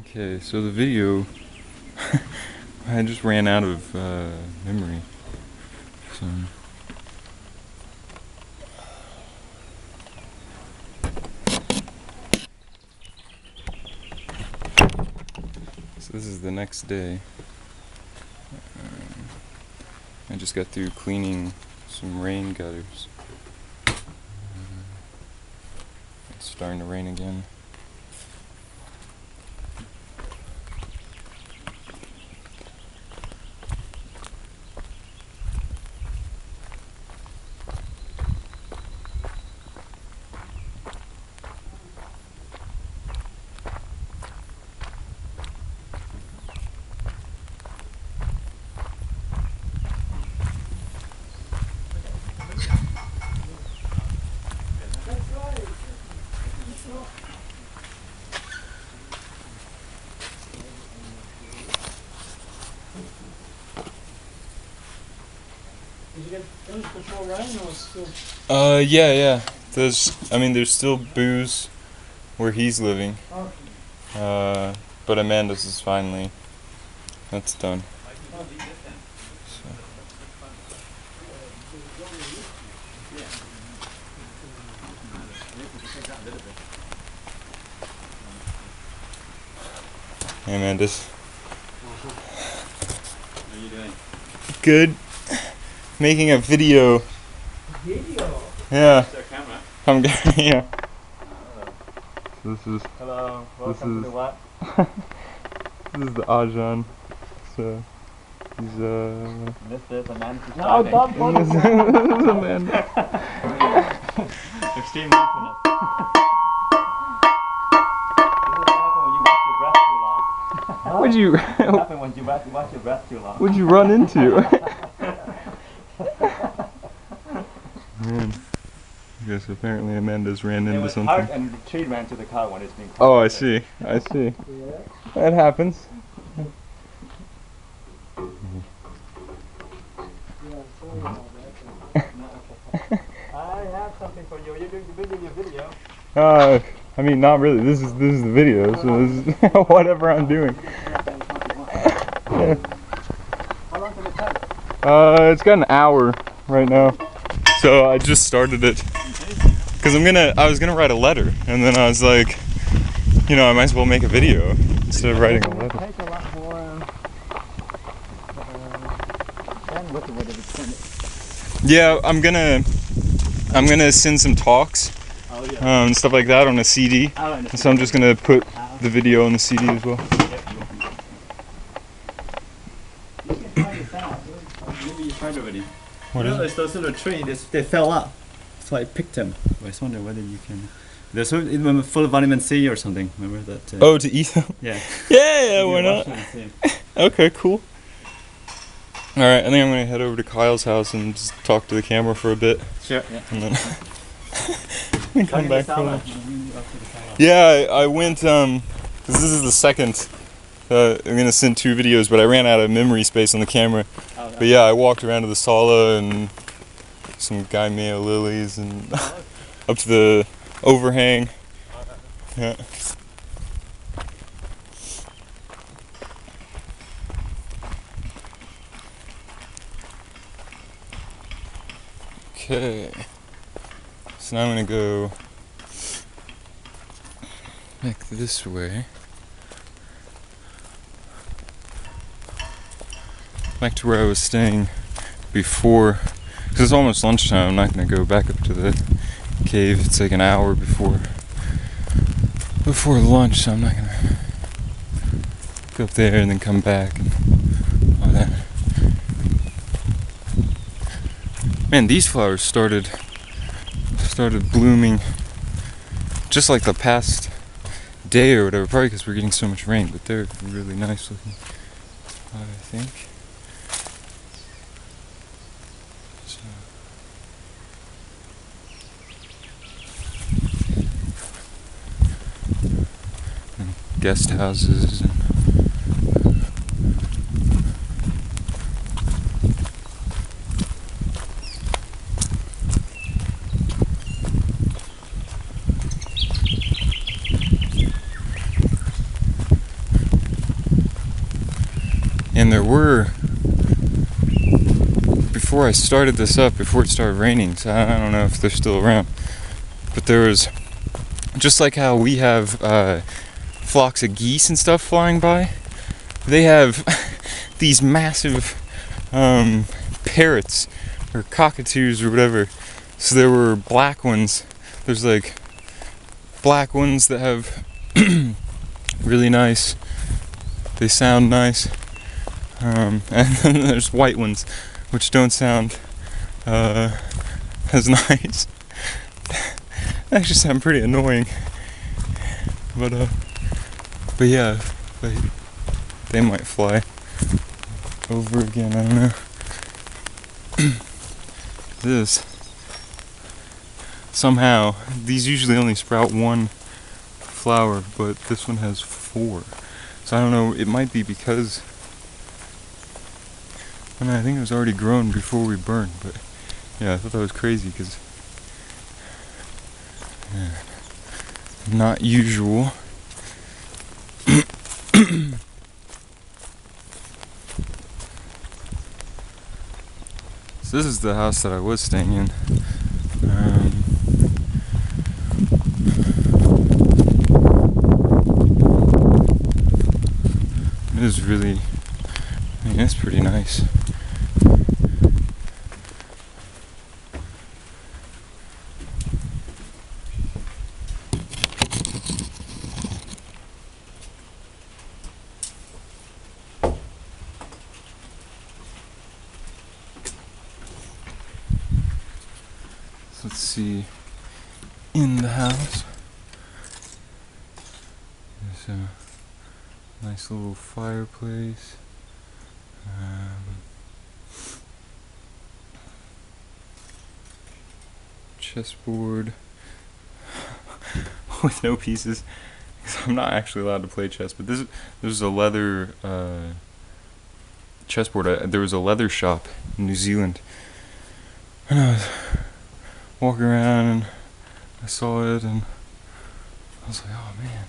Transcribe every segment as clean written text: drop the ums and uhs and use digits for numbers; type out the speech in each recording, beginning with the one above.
Okay, so the video, I just ran out of memory. So this is the next day. I just got through cleaning some rain gutters. It's starting to rain again. Did you get those before rain or still? Yeah. There's still booze where he's living. Okay. But Amanda's is finally, that's done. So. Hey Amanda's. How are you doing? Good. Making a video. Video? Yeah. Is there a camera? I'm good. Yeah. So this is. Hello, welcome to the what? This is the Ajahn. So he's This is Amanda. No, don't put this is Amanda. Extreme mindfulness. This is what happens when you watch your breath too long. What'd you run into? Man. I guess apparently Amanda's ran It into was something. hard and the tree ran to the car when it's being caught. Oh, I see. I see. Yeah. That happens. Yeah, sorry about that. I have something for you. You're doing your video. I mean, not really. This is the video, so this is whatever I'm doing. Yeah. How long did it take? It's got an hour right now, so I just started it because I was gonna write a letter, and then I was like, I might as well make a video instead of writing a letter. Take a lot more bandwidth with it. Yeah, I'm gonna send some talks Oh yeah. and stuff like that on a CD. Oh, So I'm just gonna put the video on the CD as well. Maybe you tried already. What you is know, it? those little trees, they fell out. So I picked them. I was wondering whether you can. They're full of vitamin C or something. Remember that? Oh, to eat them? Yeah. Yeah, why not? Wash them and see. Okay, cool. Alright, I think I'm gonna head over to Kyle's house and just talk to the camera for a bit, Sure. Yeah. and then come back for lunch. Yeah, I went, because this is the second, I'm gonna send 2 videos, but I ran out of memory space on the camera. But yeah, I walked around to the sala and some Gaimea lilies and up to the overhang. Yeah. Okay. So now I'm gonna go back this way. Back to where I was staying before, because it's almost lunchtime. I'm not going to go back up to the cave. It's like an hour before lunch, so I'm not going to go up there and then come back and all that. Man, these flowers started blooming just like the past day or whatever, probably because we're getting so much rain, but they're really nice looking, I think. Guest houses and And there were, before I started this up, before it started raining, so I don't know if they're still around, but there was, just like how we have flocks of geese and stuff flying by, they have these massive parrots or cockatoos or whatever. So there were black ones. There's like black ones that have really nice, they sound nice, and then there's white ones which don't sound as nice. They actually sound pretty annoying, but yeah, they might fly over again, I don't know. This, somehow, these usually only sprout one flower, but this one has 4. So I don't know, it might be because, I think it was already grown before we burned, but yeah, I thought that was crazy because not usual. So this is the house that I was staying in. It is really, it's pretty nice. Let's see, in the house, there's a nice little fireplace, chessboard with no pieces, because I'm not actually allowed to play chess, but this is a leather chessboard. There was a leather shop in New Zealand, and I was walking around and I saw it and I was like, oh man.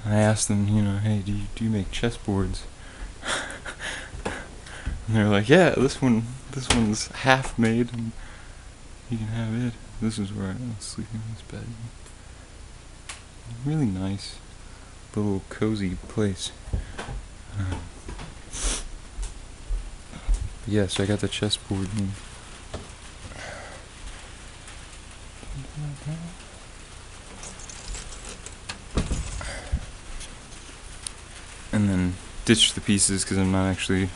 And I asked them, hey, do you make chessboards? And they're like, yeah, this one's half made and you can have it. This is where I was sleeping in this bed. Really nice little cozy place. Yeah, so I got the chessboard and then ditched the pieces because I'm not actually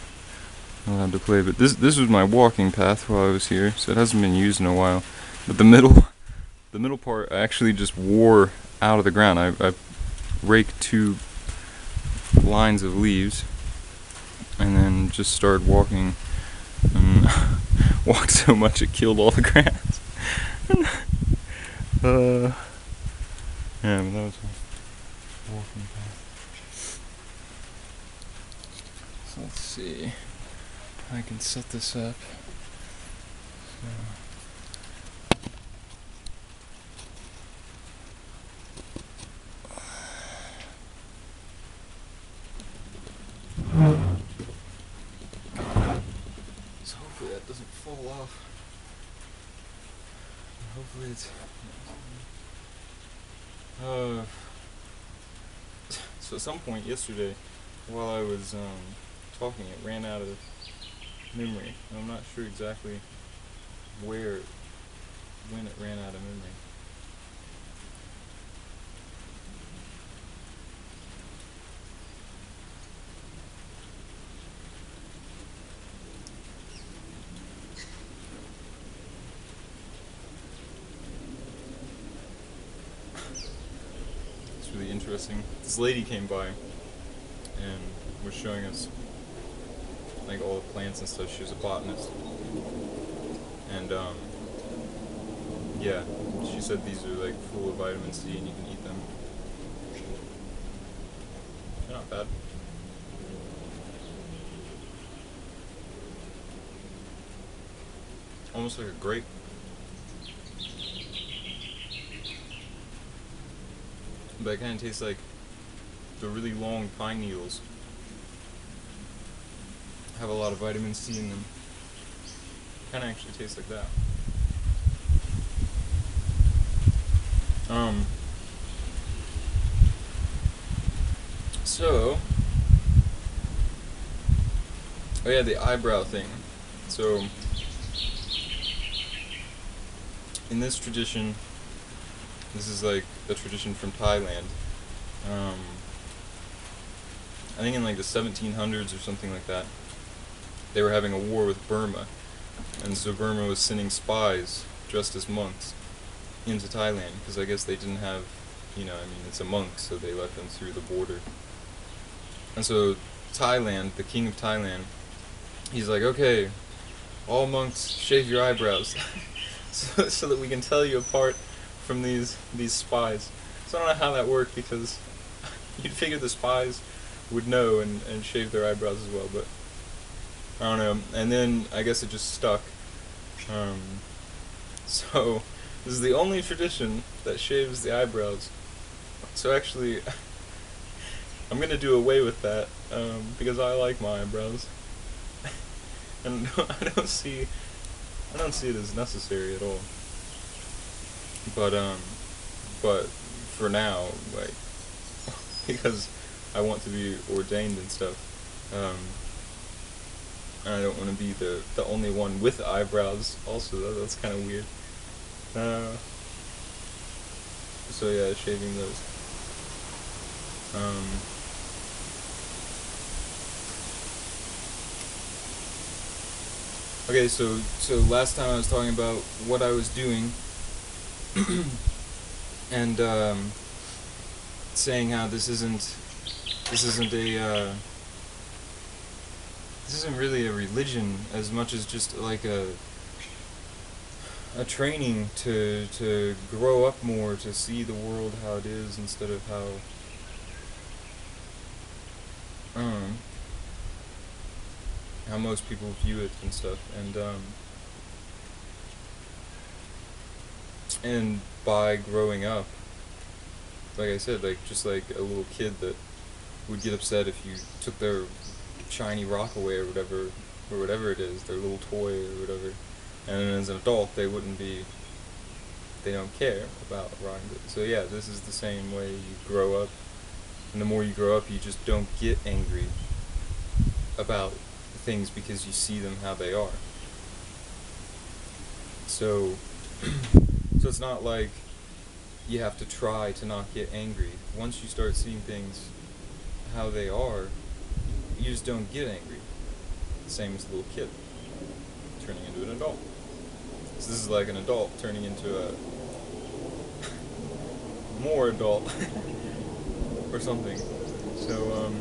allowed to play. But this was my walking path while I was here, so it hasn't been used in a while. But the middle part I actually just wore out of the ground. I raked 2 lines of leaves and then just started walking. And walked so much it killed all the grass. Yeah, but that was a walking path. So let's see if I can set this up. So hopefully that doesn't fall off. Hopefully it's so at some point yesterday while I was talking, it ran out of memory. I'm not sure exactly when it ran out of memory. Really interesting. This lady came by and was showing us like all the plants and stuff. She was a botanist, and yeah, she said these are like full of vitamin C and you can eat them. They're not bad. Almost like a grape. But it kind of tastes like the really long pine needles have a lot of vitamin C in them. Kind of actually tastes like that. So, oh yeah, the eyebrow thing. So, in this tradition, this is like a tradition from Thailand. I think in like the 1700s or something like that, they were having a war with Burma, and so Burma was sending spies dressed as monks into Thailand, because I guess they didn't have, I mean, it's a monk, so they let them through the border. And so Thailand, the king of Thailand, he's like, okay, all monks shave your eyebrows, so that we can tell you apart from these spies. So I don't know how that worked, because you'd figure the spies would know and shave their eyebrows as well, but I don't know. And then I guess it just stuck. So this is the only tradition that shaves the eyebrows. So actually, I'm gonna do away with that, because I like my eyebrows, and I don't see it as necessary at all. But for now, like, because I want to be ordained and stuff, and I don't want to be the only one with eyebrows. Also, that's kind of weird. So yeah, shaving those. Okay, so last time I was talking about what I was doing, and saying how this isn't really a religion as much as just like a training to grow up more, to see the world how it is instead of how most people view it and stuff, and by growing up, like I said, like just like a little kid that would get upset if you took their shiny rock away or whatever it is, their little toy or whatever, and then as an adult they don't care about rocking it. So yeah, this is the same way you grow up, and the more you grow up, you just don't get angry about things because you see them how they are. So it's not like you have to try to not get angry. Once you start seeing things how they are, you just don't get angry. Same as a little kid turning into an adult. So this is like an adult turning into a more adult or something. So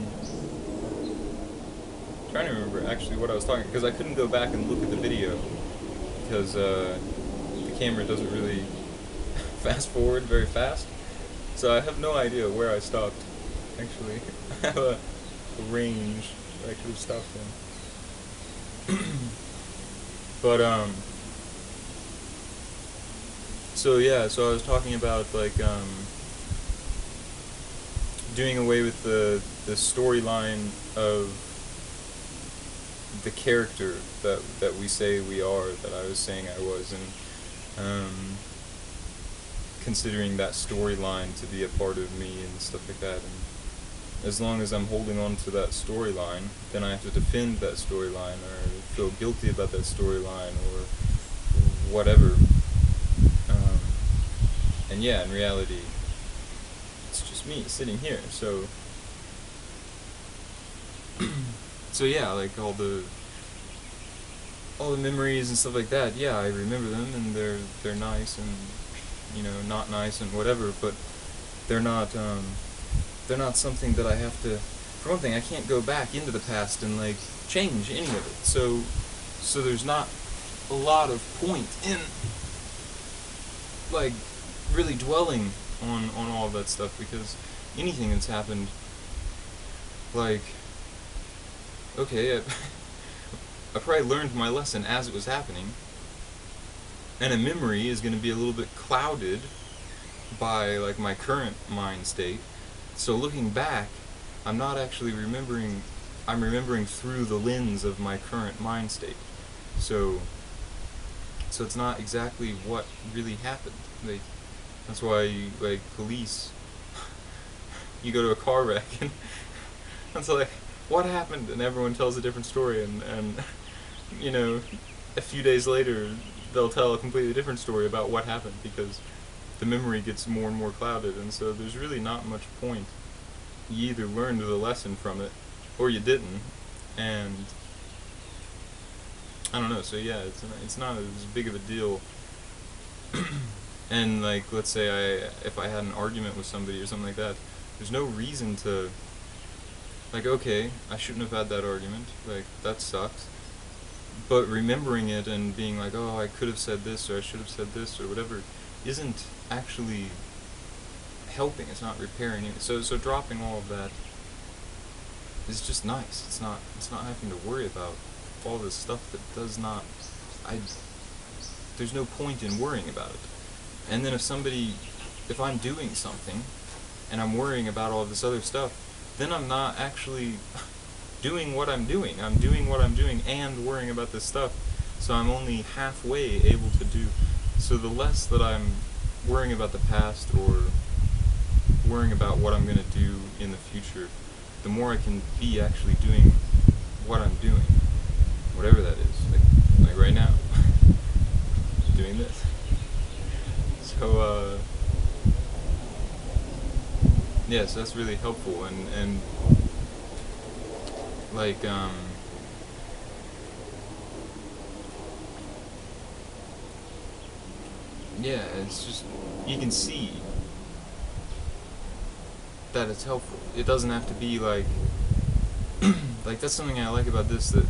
trying to remember actually what I was talking, because I couldn't go back and look at the video because the camera doesn't really fast forward very fast, so I have no idea where I stopped. Actually, I have a range that I could have stopped in. But so yeah, so I was talking about like doing away with the storyline of the character that we say we are, that I was saying I was, and considering that storyline to be a part of me and stuff like that. And as long as I'm holding on to that storyline, then I have to defend that storyline or feel guilty about that storyline or whatever. And yeah, in reality, it's just me sitting here. So yeah, like all the memories and stuff like that. Yeah, I remember them, and they're nice, and not nice and whatever. But they're not something that I have to. For one thing, I can't go back into the past and like change any of it. So there's not a lot of point in like really dwelling on all of that stuff, because anything that's happened, like, okay, I probably learned my lesson as it was happening, and a memory is going to be a little bit clouded by like my current mind state. So looking back I'm not actually remembering, I'm remembering through the lens of my current mind state. So it's not exactly what really happened. Like, that's why, like, police, you go to a car wreck and it's like, what happened? And everyone tells a different story, and you know, a few days later they'll tell a completely different story about what happened, because the memory gets more and more clouded, and so there's really not much point. You either learned the lesson from it or you didn't, and I don't know. So yeah, it's not as big of a deal. And like, let's say if I had an argument with somebody or something like that, there's no reason to, like, okay, I shouldn't have had that argument, like, that sucks, but remembering it and being like, oh, I could have said this, or I should have said this, or whatever, isn't actually helping. It's not repairing it. So dropping all of that is just nice. It's not having to worry about all this stuff that does not, there's no point in worrying about it. And then if I'm doing something and I'm worrying about all of this other stuff, then I'm not actually doing what I'm doing. I'm doing what I'm doing and worrying about this stuff. So I'm only halfway able to do. So the less that I'm worrying about the past or worrying about what I'm going to do in the future, the more I can be actually doing what I'm doing, whatever that is. Like right now, doing this. So yeah, so that's really helpful, and like yeah, it's just, you can see that it's helpful. It doesn't have to be like like, that's something I like about this that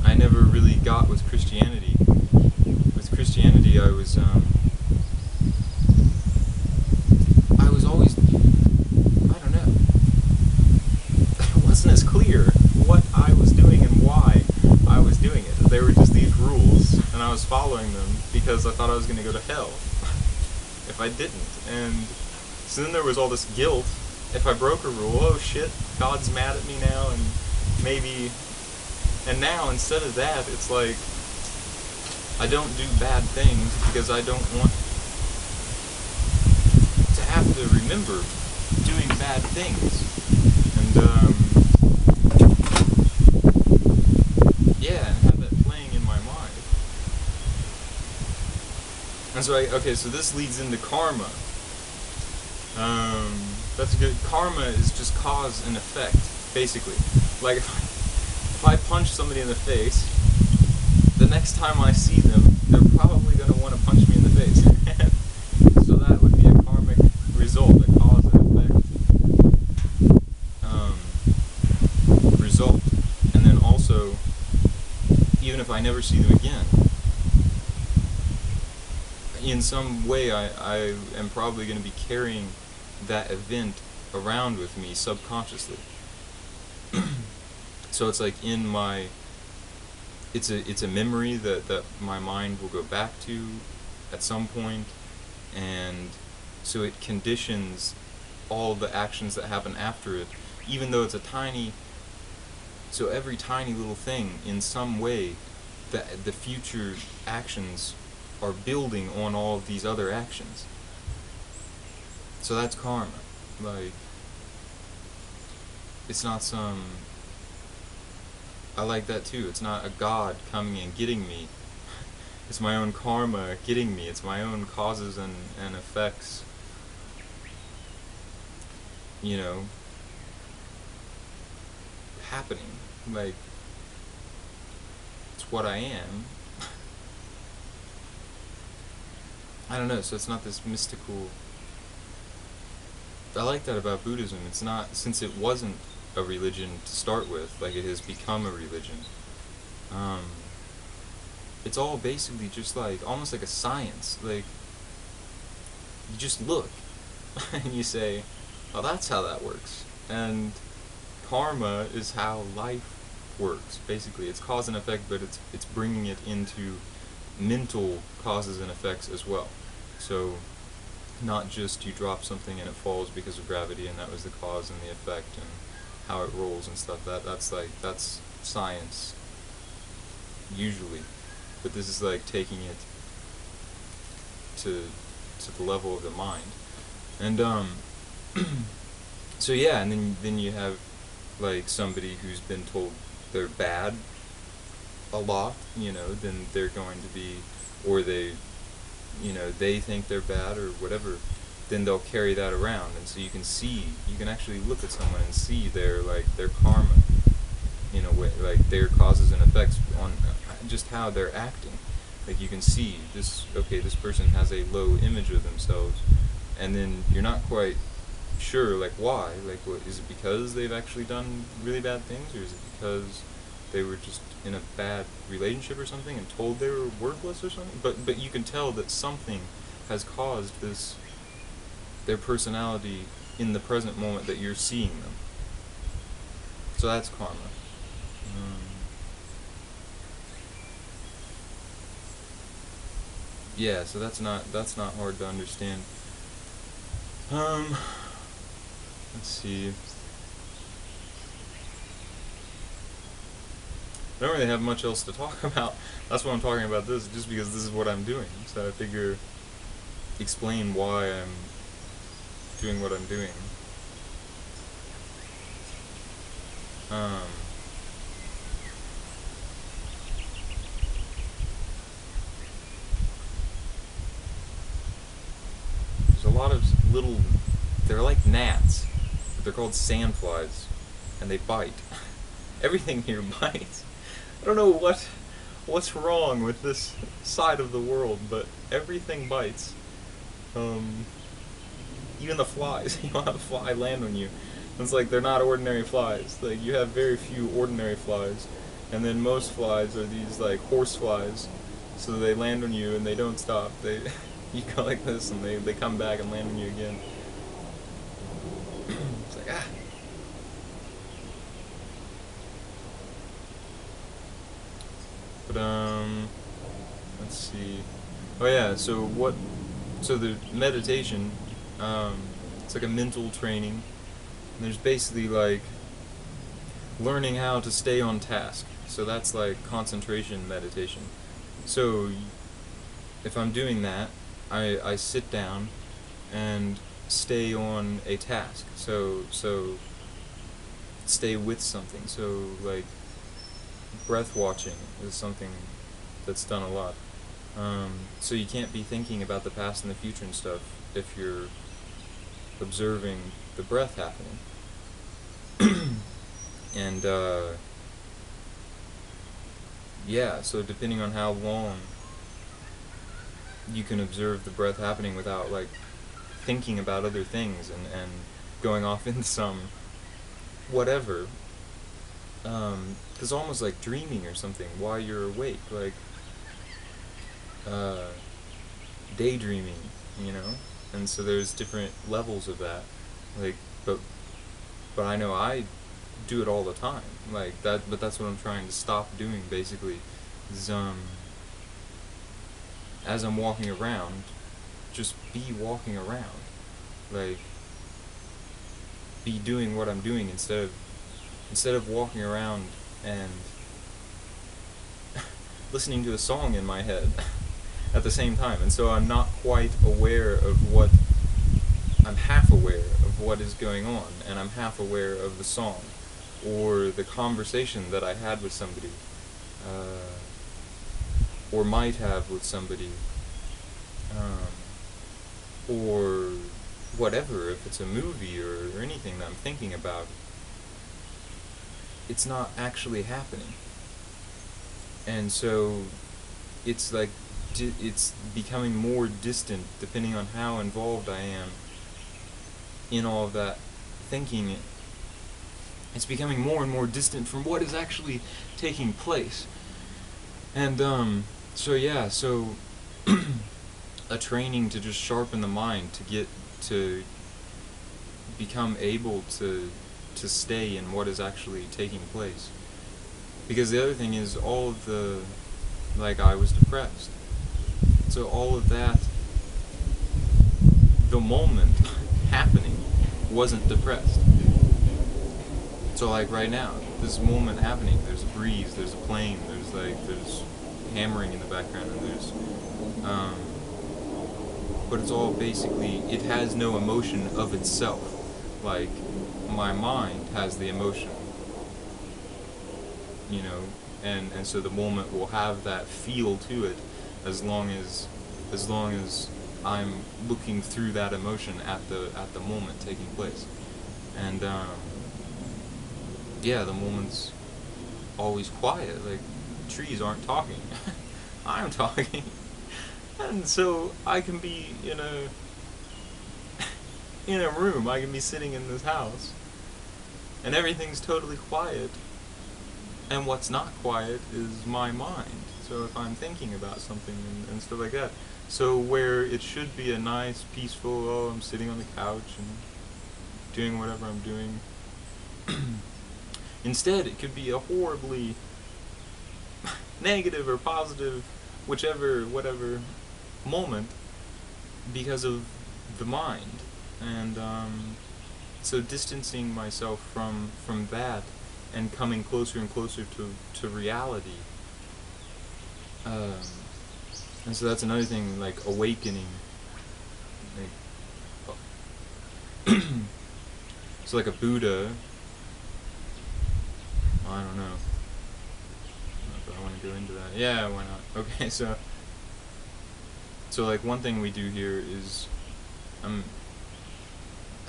I never really got with Christianity. With Christianity, I was always, I don't know, it wasn't as clear what I was doing and why I was doing it. They were just these rules, and I was following them because I thought I was going to go to hell if I didn't. And so then there was all this guilt. If I broke a rule, oh shit, God's mad at me now, and maybe, and now instead of that, it's like, I don't do bad things because I don't want to have to remember doing bad things. And yeah, and have that playing in my mind. And so okay, so this leads into karma. That's good. Karma is just cause and effect, basically. Like, if I punch somebody in the face, the next time I see them, they're probably going to want to punch me in the face. So that would be a karmic result, a cause and effect result. And then also, even if I never see them again, in some way I am probably going to be carrying that event around with me subconsciously. So it's like in my, it's a memory that my mind will go back to at some point, and so it conditions all the actions that happen after it, even though it's a tiny, so every tiny little thing in some way, the future actions are building on all of these other actions. So that's karma. Like, it's not some, I like that too, it's not a God coming and getting me. It's my own karma getting me. It's my own causes and effects, you know, happening. Like, it's what I am. I don't know, so it's not this mystical, I like that about Buddhism. It's not, since it wasn't a religion to start with, like it has become a religion, it's all basically just like, almost like a science. Like, you just look, and you say, oh, that's how that works. And karma is how life works, basically. It's cause and effect, but it's bringing it into mental causes and effects as well. So not just you drop something and it falls because of gravity and that was the cause and the effect and how it rolls and stuff. That's science usually, but this is like taking it to the level of the mind. And so yeah, and then you have like somebody who's been told they're bad a lot, you know, then they're going to be, or they, you know, they think they're bad or whatever, then they'll carry that around. And so you can actually look at someone and see their karma, in a way, like their causes and effects on just how they're acting. Like you can see this, okay, this person has a low image of themselves, and then you're not quite sure, like, why? Like, what is it, because they've actually done really bad things, or is it because they were just in a bad relationship or something and told they were worthless or something? But you can tell that something has caused this, their personality in the present moment that you're seeing them. So that's karma. Yeah, so that's not hard to understand. Let's see. I don't really have much else to talk about. That's why I'm talking about this, just because this is what I'm doing. So I figure explain why I'm doing what I'm doing. There's a lot of little, they're like gnats, but they're called sandflies, and they bite. Everything here bites. I don't know what's wrong with this side of the world, but everything bites. Even the flies. You'll have a fly land on you. It's like they're not ordinary flies. Like you have very few ordinary flies, and then most flies are these like horse flies. So they land on you and they don't stop. You go like this and they come back and land on you again. It's like ah. But let's see. Oh yeah, so the meditation, it's like a mental training. And there's basically like learning how to stay on task. So that's like concentration meditation. So if I'm doing that, I sit down and stay on a task. So stay with something. So like breath watching is something that's done a lot. So you can't be thinking about the past and the future and stuff if you're observing the breath happening. And yeah, so depending on how long you can observe the breath happening without like thinking about other things and going off into some whatever, it's almost like dreaming or something while you're awake, like daydreaming, you know. And so there's different levels of that, like, but I know I do it all the time, like that. But that's what I'm trying to stop doing, basically, is as I'm walking around, just be walking around, like be doing what I'm doing instead of walking around and listening to a song in my head at the same time. And so I'm not quite aware of what, I'm half aware of what is going on, and I'm half aware of the song or the conversation that I had with somebody, or might have with somebody, or whatever, if it's a movie or anything that I'm thinking about. It's not actually happening. And so it's like it's becoming more distant depending on how involved I am in all of that thinking. It's becoming more and more distant from what is actually taking place. And so yeah, so a training to just sharpen the mind, to get to become able to stay in what is actually taking place. Because the other thing is, all of the, like, I was depressed, so all of that the moment happening wasn't depressed. So like right now, this moment happening, there's a breeze, there's a plane, there's hammering in the background, and there's but it's all basically, it has no emotion of itself. Like, my mind has the emotion, you know, and so the moment will have that feel to it as long as I'm looking through that emotion at the moment taking place. And yeah, the moment's always quiet. Like, trees aren't talking. I'm talking. And so I can be in a room, I can be sitting in this house, and everything's totally quiet, and what's not quiet is my mind. So if I'm thinking about something and stuff like that, so where it should be a nice, peaceful, oh, I'm sitting on the couch and doing whatever I'm doing, instead it could be a horribly negative or positive, whatever moment, because of the mind. And so distancing myself from that and coming closer and closer to reality, and so that's another thing, like awakening, like so like a Buddha, I don't know if I want to go into that. Yeah, why not? Okay, so like one thing we do here is, I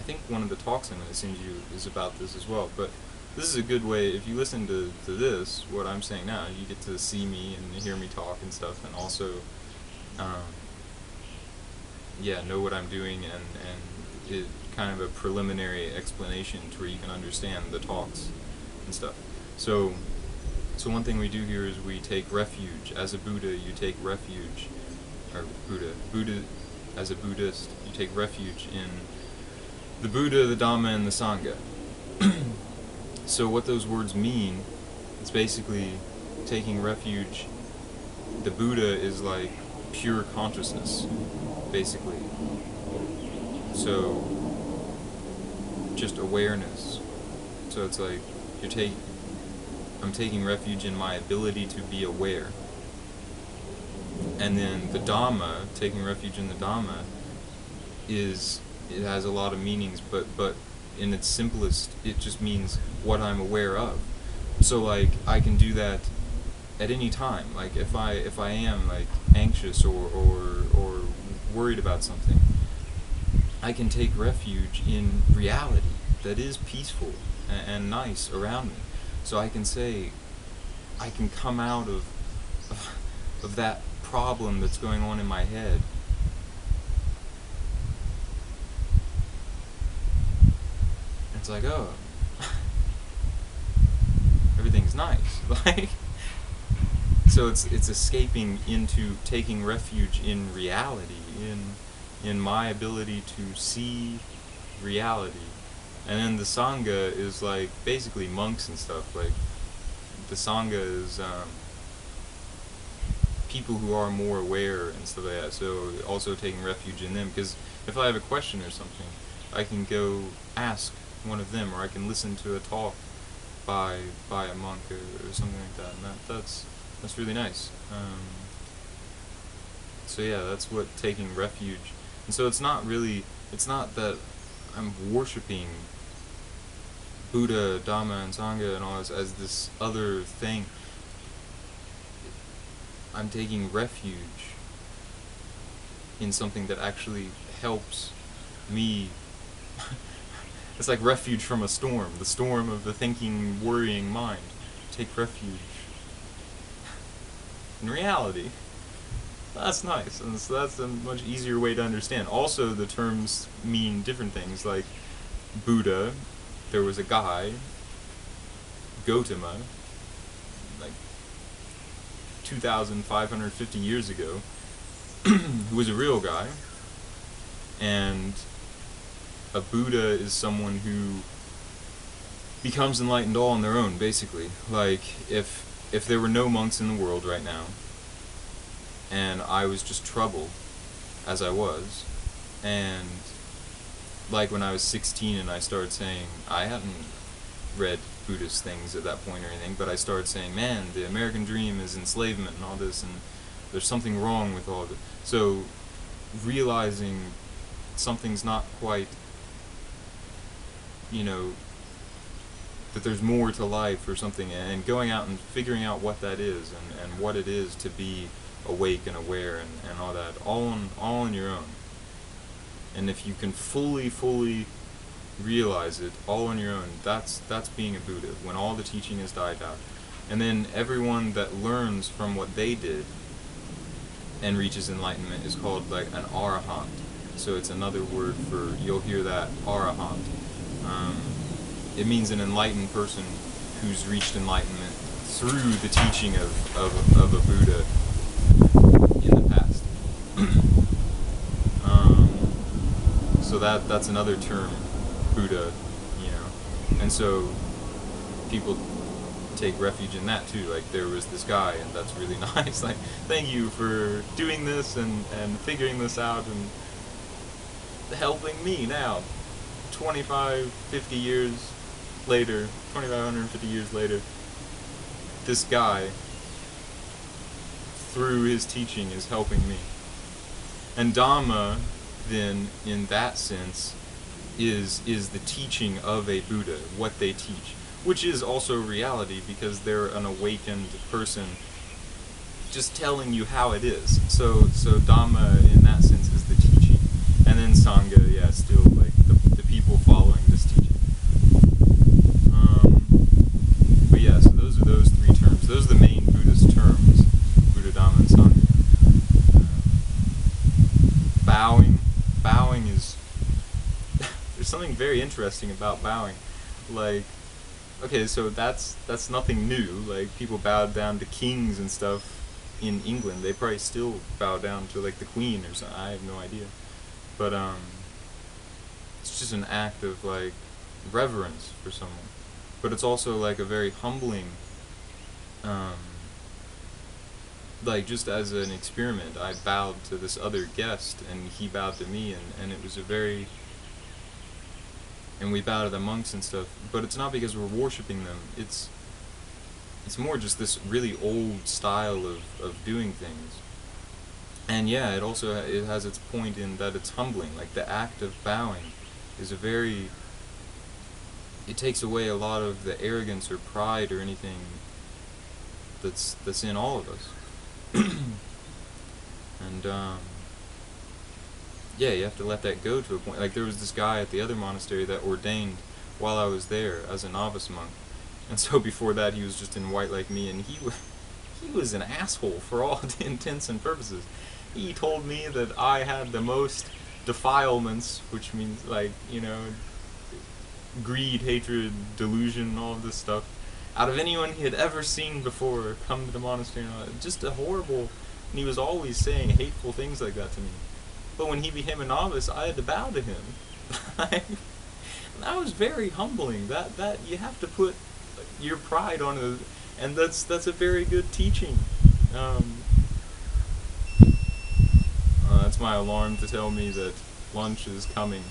think one of the talks I'm going to send you is about this as well, but this is a good way, if you listen to this, what I'm saying now, you get to see me and hear me talk and stuff, and also, yeah, know what I'm doing, and it kind of a preliminary explanation to where you can understand the talks and stuff. So one thing we do here is we take refuge. As a Buddha, you take refuge, or Buddha, as a Buddhist, you take refuge in the Buddha, the Dhamma, and the Sangha. So what those words mean, it's basically taking refuge. The Buddha is like pure consciousness, basically. So just awareness. So it's like I'm taking refuge in my ability to be aware. And then the Dhamma, taking refuge in the Dhamma, it has a lot of meanings, but in its simplest, it just means what I'm aware of. So like I can do that at any time. Like if I am like anxious or worried about something, I can take refuge in reality that is peaceful and nice around me. So I can say, I can come out of that problem that's going on in my head. It's like, oh, everything's nice. Like, so it's escaping into taking refuge in reality, in my ability to see reality. And then the Sangha is like basically monks and stuff. Like the Sangha is people who are more aware and stuff like that. So also taking refuge in them, because if I have a question or something, I can go ask one of them, or I can listen to a talk by a monk or something like that, and that's really nice. So yeah, that's what taking refuge. And so it's not that I'm worshipping Buddha, Dhamma, and Sangha and all this as this other thing. I'm taking refuge in something that actually helps me. It's like refuge from a storm, the storm of the thinking, worrying mind. Take refuge in reality. That's nice, and so that's a much easier way to understand. Also, the terms mean different things, like Buddha, there was a guy, Gautama, like 2,550 years ago, who was a real guy, and a Buddha is someone who becomes enlightened all on their own, basically. Like, if there were no monks in the world right now, and I was just troubled, as I was, And like when I was 16 and I started saying, I hadn't read Buddhist things at that point or anything, but I started saying, man, the American dream is enslavement and all this, and there's something wrong with all of it. So realizing something's not quite, you know, that there's more to life or something, and going out and figuring out what that is, and what it is to be awake and aware, and all that, all on your own. And if you can fully realize it all on your own, that's being a Buddha, when all the teaching has died out. And then everyone that learns from what they did and reaches enlightenment is called like an arahant. So it's another word for, you'll hear that, arahant. It means an enlightened person who's reached enlightenment through the teaching of a Buddha in the past. So that's another term, Buddha, you know. And so people take refuge in that too. Like, there was this guy, and that's really nice. Like, thank you for doing this and figuring this out and helping me now. 50 years later, 2,550 years later, this guy, through his teaching, is helping me. And Dhamma, then, in that sense, is the teaching of a Buddha, what they teach, which is also reality, because they're an awakened person just telling you how it is. So Dhamma, in that sense, is the teaching. And then Sangha, yeah, still like the people following this teaching. But yeah, so those are those three terms. Those are the main Buddhist terms: Buddha, Dhamma, and Sangha. Bowing is there's something very interesting about bowing. Like, okay, so that's nothing new. Like, people bowed down to kings and stuff in England. They probably still bow down to like the Queen or something. I have no idea. But it's just an act of like reverence for someone. But it's also like a very humbling, like, just as an experiment, I bowed to this other guest, and he bowed to me, and it was a very, and we bow to the monks and stuff, but it's not because we're worshipping them, it's more just this really old style of doing things. And yeah, it also, it has its point in that it's humbling. Like, the act of bowing is a very, it takes away a lot of the arrogance or pride or anything that's in all of us. And yeah, you have to let that go to a point. Like, there was this guy at the other monastery that ordained while I was there as a novice monk, and so before that he was just in white like me, and he was an asshole for all intents and purposes. He told me that I had the most defilements, which means, like, you know, greed, hatred, delusion, all of this stuff, out of anyone he had ever seen before come to the monastery. And all that. Just a horrible, and he was always saying hateful things like that to me. But when he became a novice, I had to bow to him. That was very humbling. That you have to put your pride on it, and that's a very good teaching. That's my alarm to tell me that lunch is coming.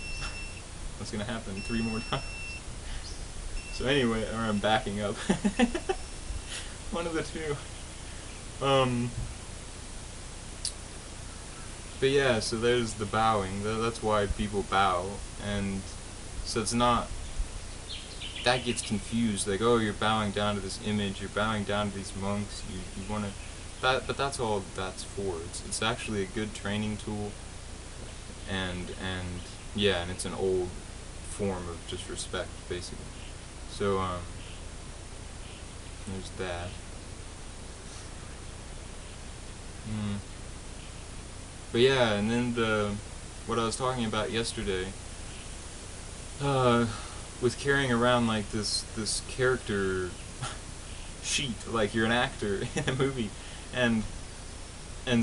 What's gonna happen 3 more times? So anyway, or I'm backing up. One of the two. But yeah, so there's the bowing. That's why people bow, and so it's not. That gets confused. Like, oh, you're bowing down to this image. You're bowing down to these monks. You want to. But that's all that's for. It's actually a good training tool. And yeah, and it's an old form of just respect, basically. So there's that. But yeah, and then what I was talking about yesterday, with carrying around like this character sheet, like you're an actor in a movie, and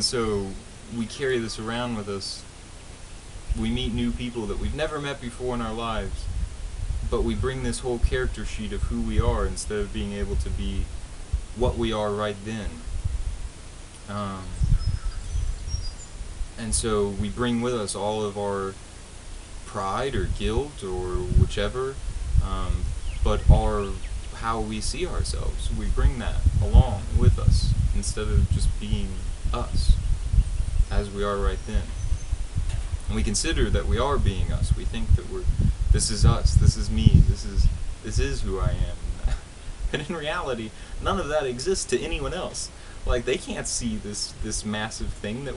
so we carry this around with us. We meet new people that we've never met before in our lives, but we bring this whole character sheet of who we are instead of being able to be what we are right then. And so we bring with us all of our pride or guilt or whichever, but our how we see ourselves. We bring that along with us instead of just being us as we are right then. And we consider that we are being us. We think that this is us, this is me, this is who I am. But in reality, none of that exists to anyone else. Like, they can't see this massive thing that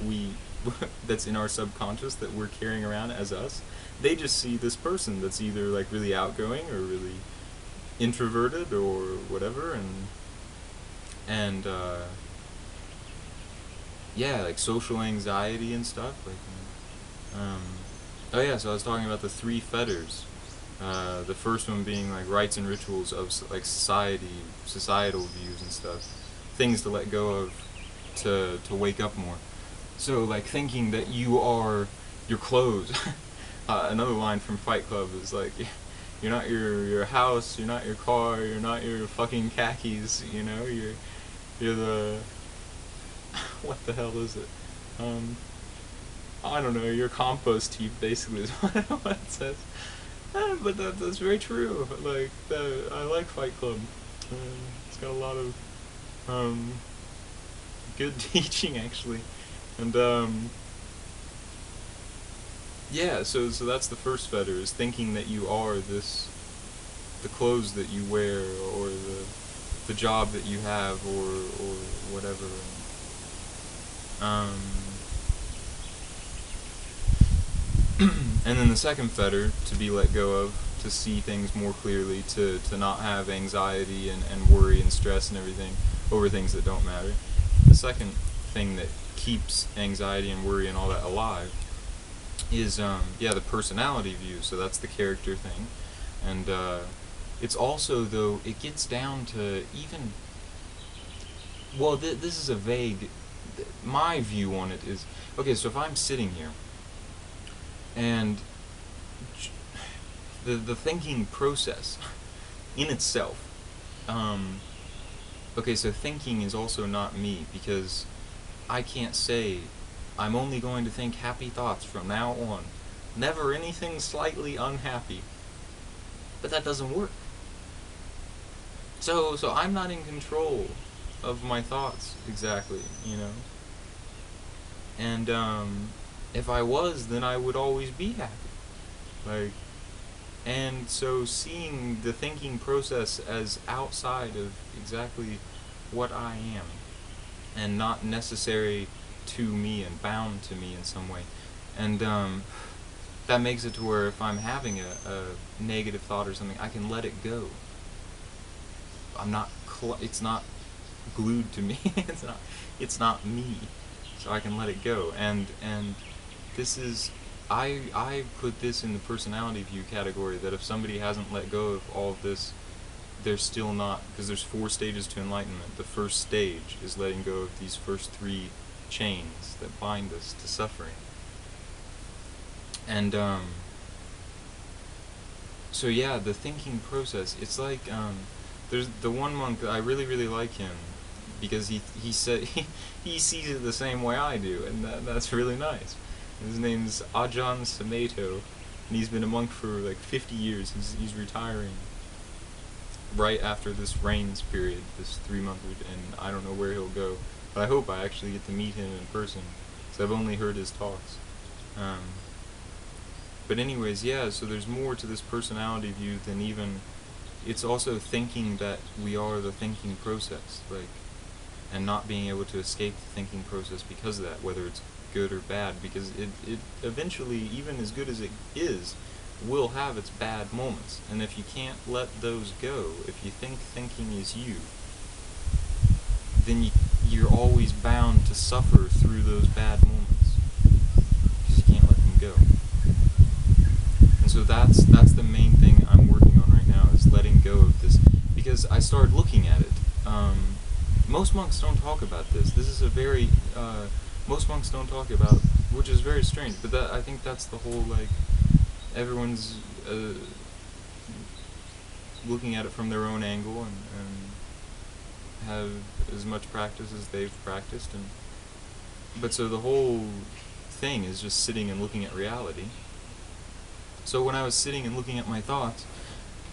that's in our subconscious that we're carrying around as us. They just see this person that's either like really outgoing or really introverted or whatever, and yeah, like social anxiety and stuff. Like, oh yeah, so I was talking about the three fetters. The first one being like rites and rituals of like societal views and stuff, things to let go of to wake up more. So like thinking that you are your clothes. Another line from Fight Club is like, you're not your house, you're not your car, you're not your fucking khakis, you know, you're the what the hell is it? I don't know, your compost heap basically is what it says. But that's very true. Like I like Fight Club. It's got a lot of good teaching actually, and yeah. So that's the first fetter, is thinking that you are the clothes that you wear, or the job that you have, or whatever. And then the second fetter, to be let go of, to see things more clearly, to not have anxiety and worry and stress and everything over things that don't matter. The second thing that keeps anxiety and worry and all that alive is, yeah, the personality view. So that's the character thing. And it's also, though, it gets down to even, well, this is a vague, my view on it is, okay, so if I'm sitting here, and the thinking process in itself, okay, so thinking is also not me, because I can't say I'm only going to think happy thoughts from now on, never anything slightly unhappy, but that doesn't work. So I'm not in control of my thoughts exactly, you know, and if I was, then I would always be happy. Like, and so seeing the thinking process as outside of exactly what I am, and not necessary to me and bound to me in some way, and that makes it to where if I'm having a negative thought or something, I can let it go. I'm not. It's not glued to me. It's not me. So I can let it go. And this is, I put this in the personality view category, that if somebody hasn't let go of all of this, they're still not, because there's 4 stages to enlightenment. The first stage is letting go of these first 3 chains that bind us to suffering. And so yeah, the thinking process, it's like, there's the one monk, I really like him, because he said he sees it the same way I do, and that's really nice. His name's Ajahn Sumedho, and he's been a monk for like 50 years. He's retiring right after this rains period, this 3-month, and I don't know where he'll go, but I hope I actually get to meet him in person, because I've only heard his talks. But anyways, yeah, so there's more to this personality view than even, it's also thinking that we are the thinking process, like, and not being able to escape the thinking process because of that, whether it's good or bad, because it eventually, even as good as it is, will have its bad moments. And if you can't let those go, if you think thinking is you, then you're always bound to suffer through those bad moments, because you can't let them go. And so that's the main thing I'm working on right now, is letting go of this, because I started looking at it. Most monks don't talk about this. This is a very, most monks don't talk about it, which is very strange, but I think that's the whole, like, everyone's looking at it from their own angle, and have as much practice as they've practiced, but so the whole thing as just sitting and looking at reality. So when I was sitting and looking at my thoughts,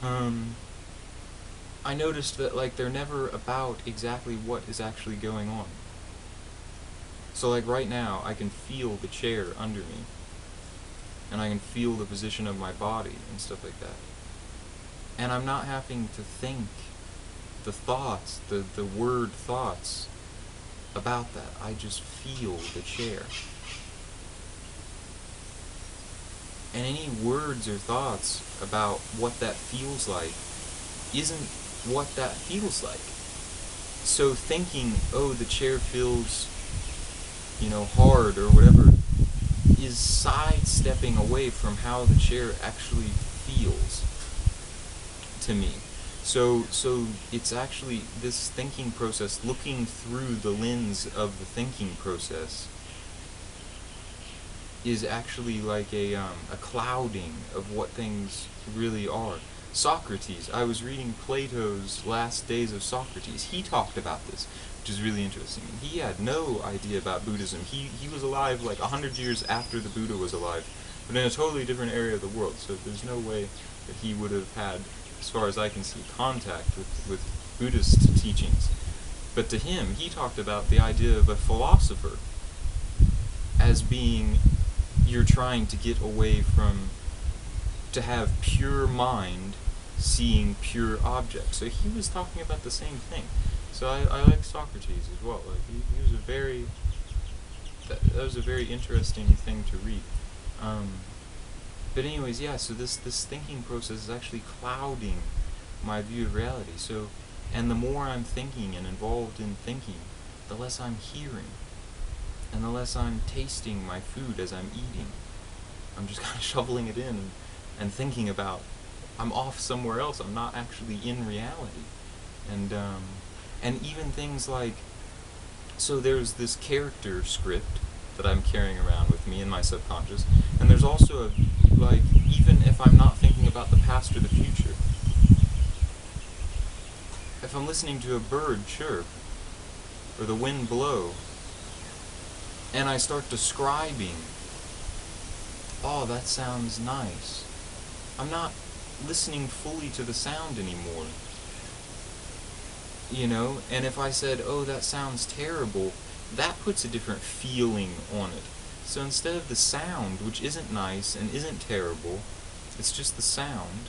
I noticed that like they're never about exactly what is actually going on. So like right now, I can feel the chair under me, and I can feel the position of my body and stuff like that. And I'm not having to think the thoughts, the word thoughts about that. I just feel the chair. And any words or thoughts about what that feels like isn't what that feels like. So thinking, oh, the chair feels, hard or whatever, is sidestepping away from how the chair actually feels to me. So it's actually this thinking process, looking through the lens of the thinking process, is actually like a clouding of what things really are. Socrates, I was reading Plato's Last Days of Socrates. He talked about this, which is really interesting. He had no idea about Buddhism. He was alive like 100 years after the Buddha was alive, but in a totally different area of the world, so there's no way that he would have had, as far as I can see, contact with Buddhist teachings. But to him, he talked about the idea of a philosopher as being, you're trying to get away from, to have pure mind seeing pure objects. So he was talking about the same thing. So I like Socrates as well. Like he was a very, that was a very interesting thing to read. But anyways, yeah, so this thinking process is actually clouding my view of reality. So, and the more I'm thinking and involved in thinking, the less I'm hearing, and the less I'm tasting my food as I'm eating. I'm just kind of shoveling it in and thinking about, I'm off somewhere else. I'm not actually in reality. And even things like, so there's this character script that I'm carrying around with me in my subconscious, and there's also like, even if I'm not thinking about the past or the future, if I'm listening to a bird chirp or the wind blow, and I start describing, oh, that sounds nice, I'm not listening fully to the sound anymore. And if I said, oh, that sounds terrible, that puts a different feeling on it. So instead of the sound, which isn't nice and isn't terrible, it's just the sound,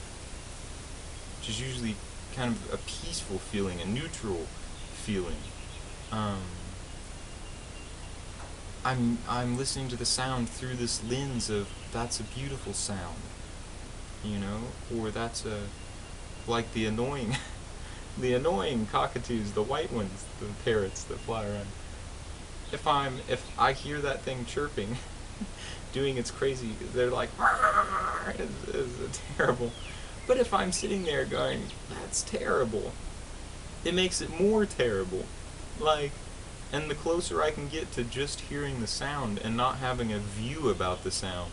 which is usually kind of a peaceful feeling, a neutral feeling. I'm listening to the sound through this lens of, that's a beautiful sound, or that's like the annoying the annoying cockatoos, the white ones, the parrots that fly around. If I hear that thing chirping, doing its crazy, they're like, it's terrible. But if I'm sitting there going, that's terrible, it makes it more terrible. And the closer I can get to just hearing the sound and not having a view about the sound,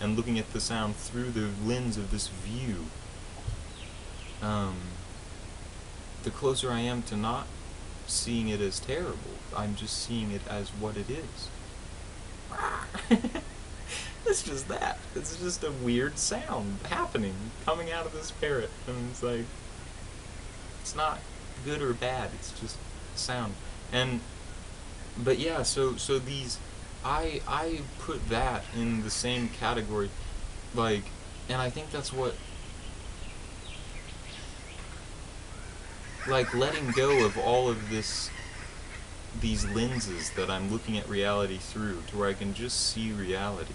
and looking at the sound through the lens of this view, the closer I am to not seeing it as terrible. I'm just seeing it as what it is. It's just that. It's just a weird sound happening, coming out of this parrot. And it's like, it's not good or bad, it's just sound. But yeah, so these, I put that in the same category, and I think that's what, letting go of all of these lenses that I'm looking at reality through, to where I can just see reality.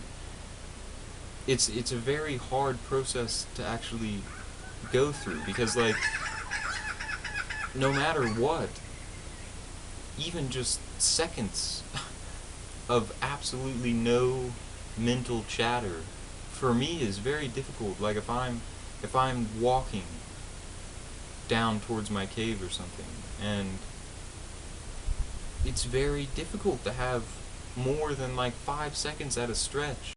It's a very hard process to actually go through, because no matter what, even just seconds of absolutely no mental chatter, for me, is very difficult. If I'm walking down towards my cave or something, and it's very difficult to have more than 5 seconds at a stretch